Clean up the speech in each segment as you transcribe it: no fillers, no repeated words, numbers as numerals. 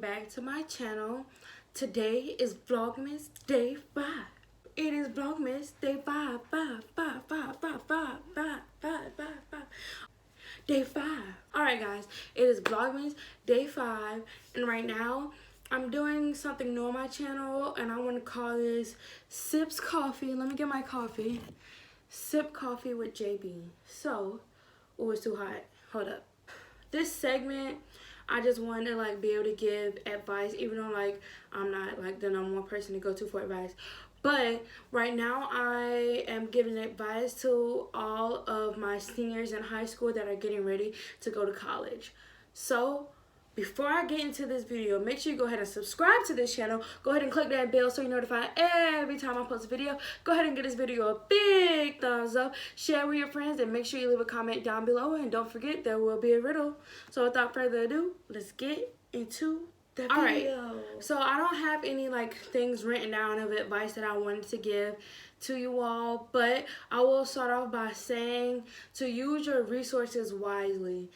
back to my channel. Today is Vlogmas Day 5. It is Vlogmas Day 5, 5, 5, 5, 5, 5, 5, 5, 5, 5. Day 5. Alright guys, it is Vlogmas Day 5, and right now I'm doing something new on my channel, and I want to call this Sips Coffee. Let me get my coffee. Sip Coffee with JayB. So, oh, it's too hot. Hold up. This segment, I just wanted to be able to give advice, even though I'm not the number one person to go to for advice. But right now I am giving advice to all of my seniors in high school that are getting ready to go to college. So before I get into this video, make sure you go ahead and subscribe to this channel. Go ahead and click that bell so you're notified every time I post a video. Go ahead and give this video a big thumbs up. Share with your friends and make sure you leave a comment down below. And don't forget, there will be a riddle. So without further ado, let's get into the video. Alright, so I don't have any things written down of advice that I wanted to give to you all. But I will start off by saying to use your resources wisely.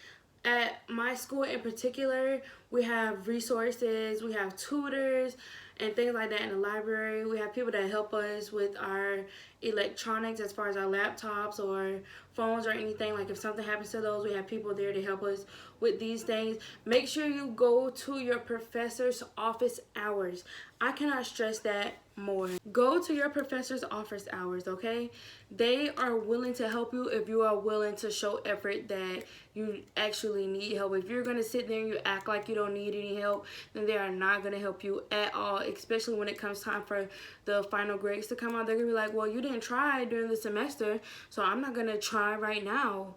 At my school in particular, we have resources, we have tutors and things like that in the library. We have people that help us with our electronics as far as our laptops or phones or anything. If something happens to those, we have people there to help us with these things. Make sure you go to your professor's office hours. I cannot stress that more. Go to your professor's office hours, okay? They are willing to help you if you are willing to show effort that you actually need help. If you're gonna sit there and you act like you don't need any help, then they are not gonna help you at all, especially when it comes time for the final grades to come out. They're gonna be like, well, you didn't try during the semester, so I'm not gonna try right now.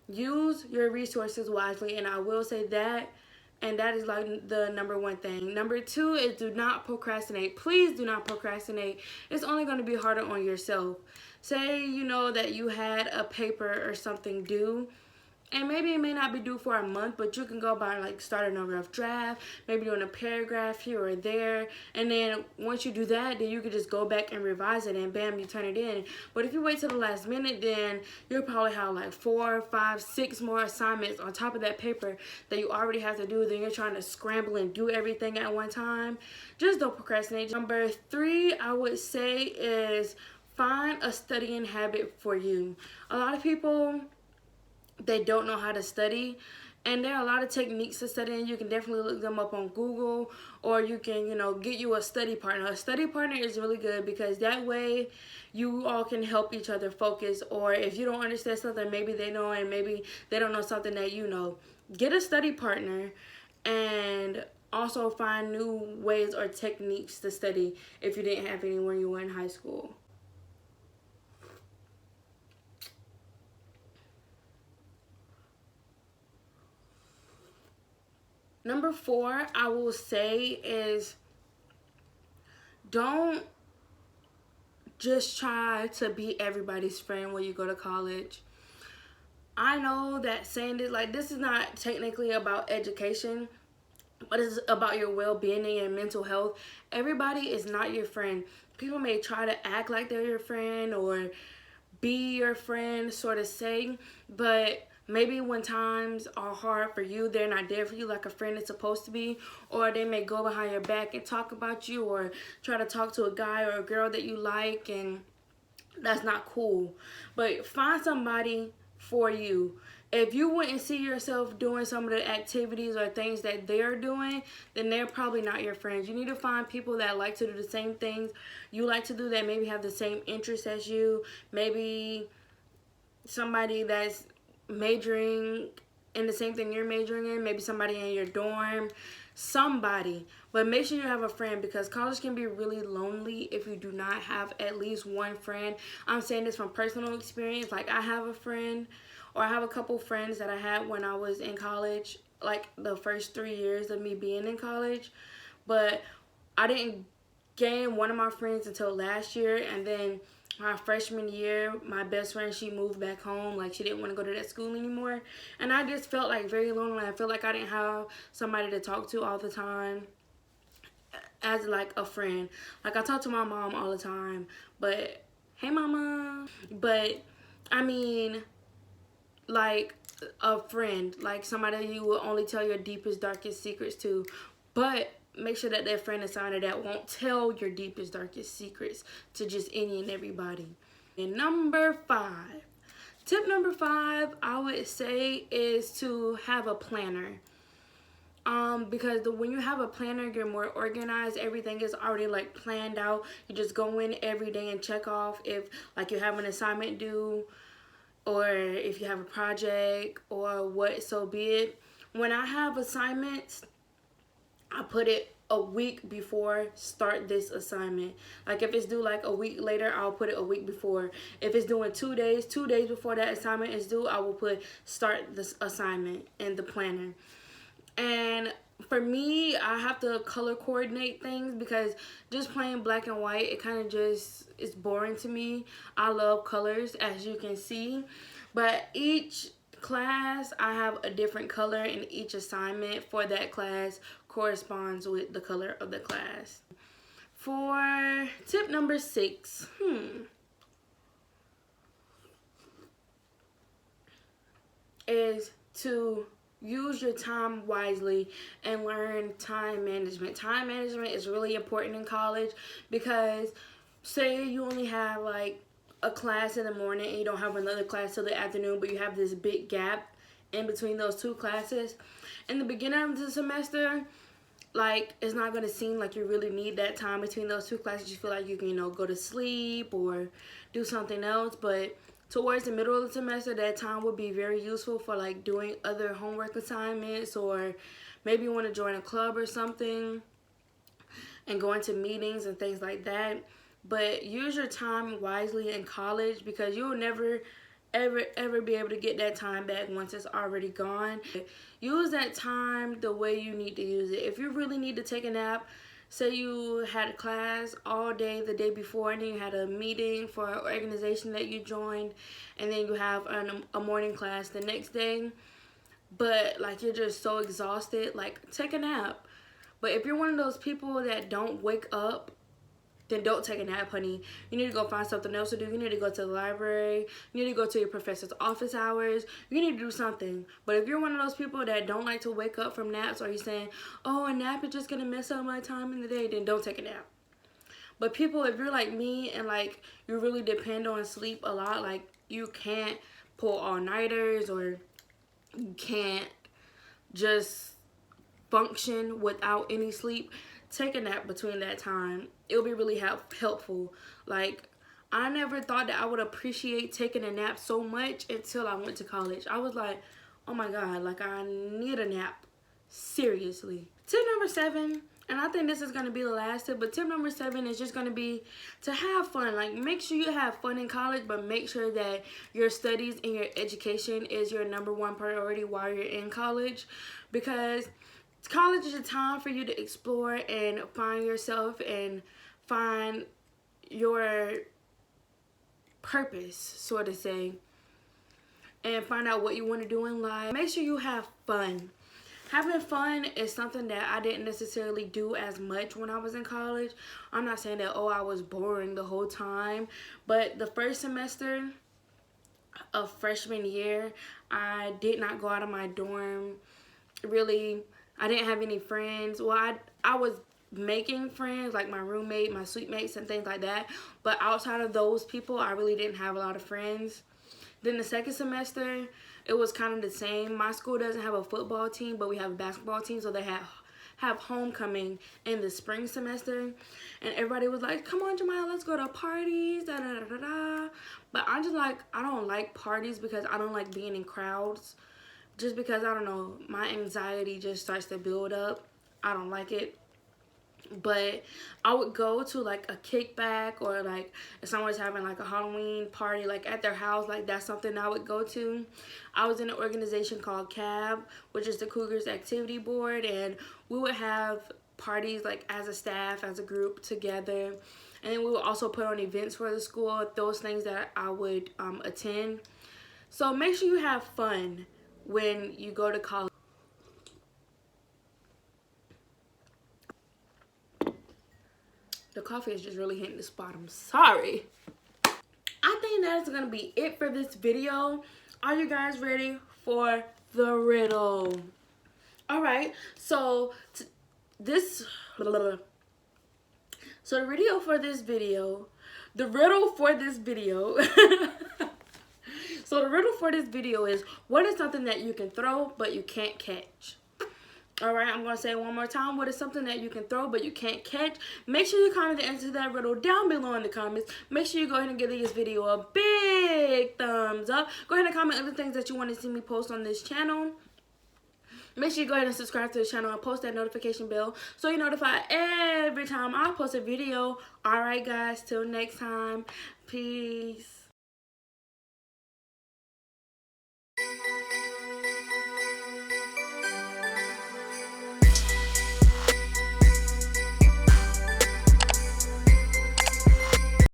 Use your resources wisely, and I will say that, and that is the number one thing. Number two is do not procrastinate. Please do not procrastinate. It's only going to be harder on yourself. Say you know that you had a paper or something due, and maybe it may not be due for a month, but you can go by starting a rough draft, maybe doing a paragraph here or there, and then once you do that, then you can just go back and revise it, and bam, you turn it in. But if you wait till the last minute, then you'll probably have 4, 5, 6 more assignments on top of that paper that you already have to do. Then you're trying to scramble and do everything at one time. Just don't procrastinate. Number 3, I would say, is find a studying habit for you. A lot of people, they don't know how to study, and there are a lot of techniques to studying. You can definitely look them up on Google, or you can get you a study partner. A study partner is really good because that way you all can help each other focus. Or if you don't understand something, maybe they know, and maybe they don't know something that you know. Get a study partner, and also find new ways or techniques to study if you didn't have any when you were in high school. Number 4, I will say, is don't just try to be everybody's friend when you go to college. I know that saying this is not technically about education, but it's about your well-being and your mental health. Everybody is not your friend. People may try to act like they're your friend or be your friend, sort of say, but maybe when times are hard for you, they're not there for you like a friend is supposed to be. Or they may go behind your back and talk about you, or try to talk to a guy or a girl that you like, and that's not cool. But find somebody for you. If you wouldn't see yourself doing some of the activities or things that they're doing, then they're probably not your friends. You need to find people that like to do the same things you like to do, that maybe have the same interests as you. Maybe somebody that's majoring in the same thing you're majoring in, maybe somebody in your dorm, somebody. But make sure you have a friend, because college can be really lonely if you do not have at least one friend. I'm saying this from personal experience. I have a friend, or I have a couple friends that I had when I was in college, the first 3 years of me being in college, but I didn't gain one of my friends until last year. And then my freshman year, my best friend, she moved back home. She didn't want to go to that school anymore. And I just felt very lonely. I felt like I didn't have somebody to talk to all the time as a friend. I talk to my mom all the time, but hey mama. But I mean, a friend, somebody you will only tell your deepest, darkest secrets to. But make sure that friend is somebody that won't tell your deepest, darkest secrets to just any and everybody. And number 5. Tip number 5, I would say, is to have a planner. Because when you have a planner, you're more organized. Everything is already like planned out. You just go in every day and check off if like you have an assignment due, or if you have a project, or what so be it. When I have assignments, I put it a week before start this assignment. Like if it's due like a week later, I'll put it a week before. If it's due in 2 days, 2 days before that assignment is due, I will put start this assignment in the planner. And for me, I have to color coordinate things because just plain black and white, it kind of just is boring to me. I love colors, as you can see. But each class, I have a different color, and each assignment for that class corresponds with the color of the class. For tip number 6, is to use your time wisely and learn time management. Time management is really important in college because say you only have like a class in the morning and you don't have another class till the afternoon, but you have this big gap in between those 2 classes. In the beginning of the semester, like it's not going to seem like you really need that time between those 2 classes. You feel like you can, you know, go to sleep or do something else, but towards the middle of the semester, that time would be very useful for like doing other homework assignments, or maybe you want to join a club or something and going to meetings and things like that. But use your time wisely in college because you'll never ever be able to get that time back once it's already gone. Use that time the way you need to use it. If you really need to take a nap, say you had a class all day the day before, and then you had a meeting for an organization that you joined, and then you have a morning class the next day, but like you're just so exhausted, like take a nap. But if you're one of those people that don't wake up, then don't take a nap, honey. You need to go find something else to do. You need to go to the library. You need to go to your professor's office hours. You need to do something. But if you're one of those people that don't like to wake up from naps, or you're saying, oh, a nap is just going to mess up my time in the day, then don't take a nap. But people, if you're like me and like you really depend on sleep a lot, like you can't pull all-nighters, or you can't just function without any sleep, take a nap between that time. It'll be really helpful. Like, I never thought that I would appreciate taking a nap so much until I went to college. I was like, oh my God, like I need a nap. Seriously. Tip number 7, and I think this is going to be the last tip, but tip number 7 is just going to be to have fun. Like, make sure you have fun in college, but make sure that your studies and your education is your #1 priority while you're in college, because college is a time for you to explore and find yourself and find your purpose, sort of say, and find out what you want to do in life. Make sure you have fun. Having fun is something that I didn't necessarily do as much when I was in college. I'm not saying that, oh, I was boring the whole time, but the first semester of freshman year, I did not go out of my dorm. Really, I didn't have any friends. Well, I was making friends, like my roommate, my suite mates, and things like that. But outside of those people, I really didn't have a lot of friends. Then the second semester, it was kind of the same. My school doesn't have a football team, but we have a basketball team. So they have homecoming in the spring semester. And everybody was like, come on, Jemiah, let's go to parties, da da da da da. But I'm just like, I don't like parties because I don't like being in crowds. Just because, I don't know, my anxiety just starts to build up. I don't like it. But I would go to like a kickback, or like if someone's having like a Halloween party like at their house, like that's something I would go to. I was in an organization called CAB, which is the Cougars Activity Board, and we would have parties like as a staff, as a group together. And then we would also put on events for the school, those things that I would attend. So make sure you have fun when you go to college. The coffee is just really hitting the spot. I'm sorry. I think that's gonna be it for this video. Are you guys ready for the riddle? All right, so this. So the riddle for this video. So the riddle for this video is, what is something that you can throw but you can't catch? Alright, I'm going to say it one more time. What is something that you can throw but you can't catch? Make sure you comment the answer to that riddle down below in the comments. Make sure you go ahead and give this video a big thumbs up. Go ahead and comment other things that you want to see me post on this channel. Make sure you go ahead and subscribe to the channel and post that notification bell so you're notified every time I post a video. Alright guys, till next time. Peace.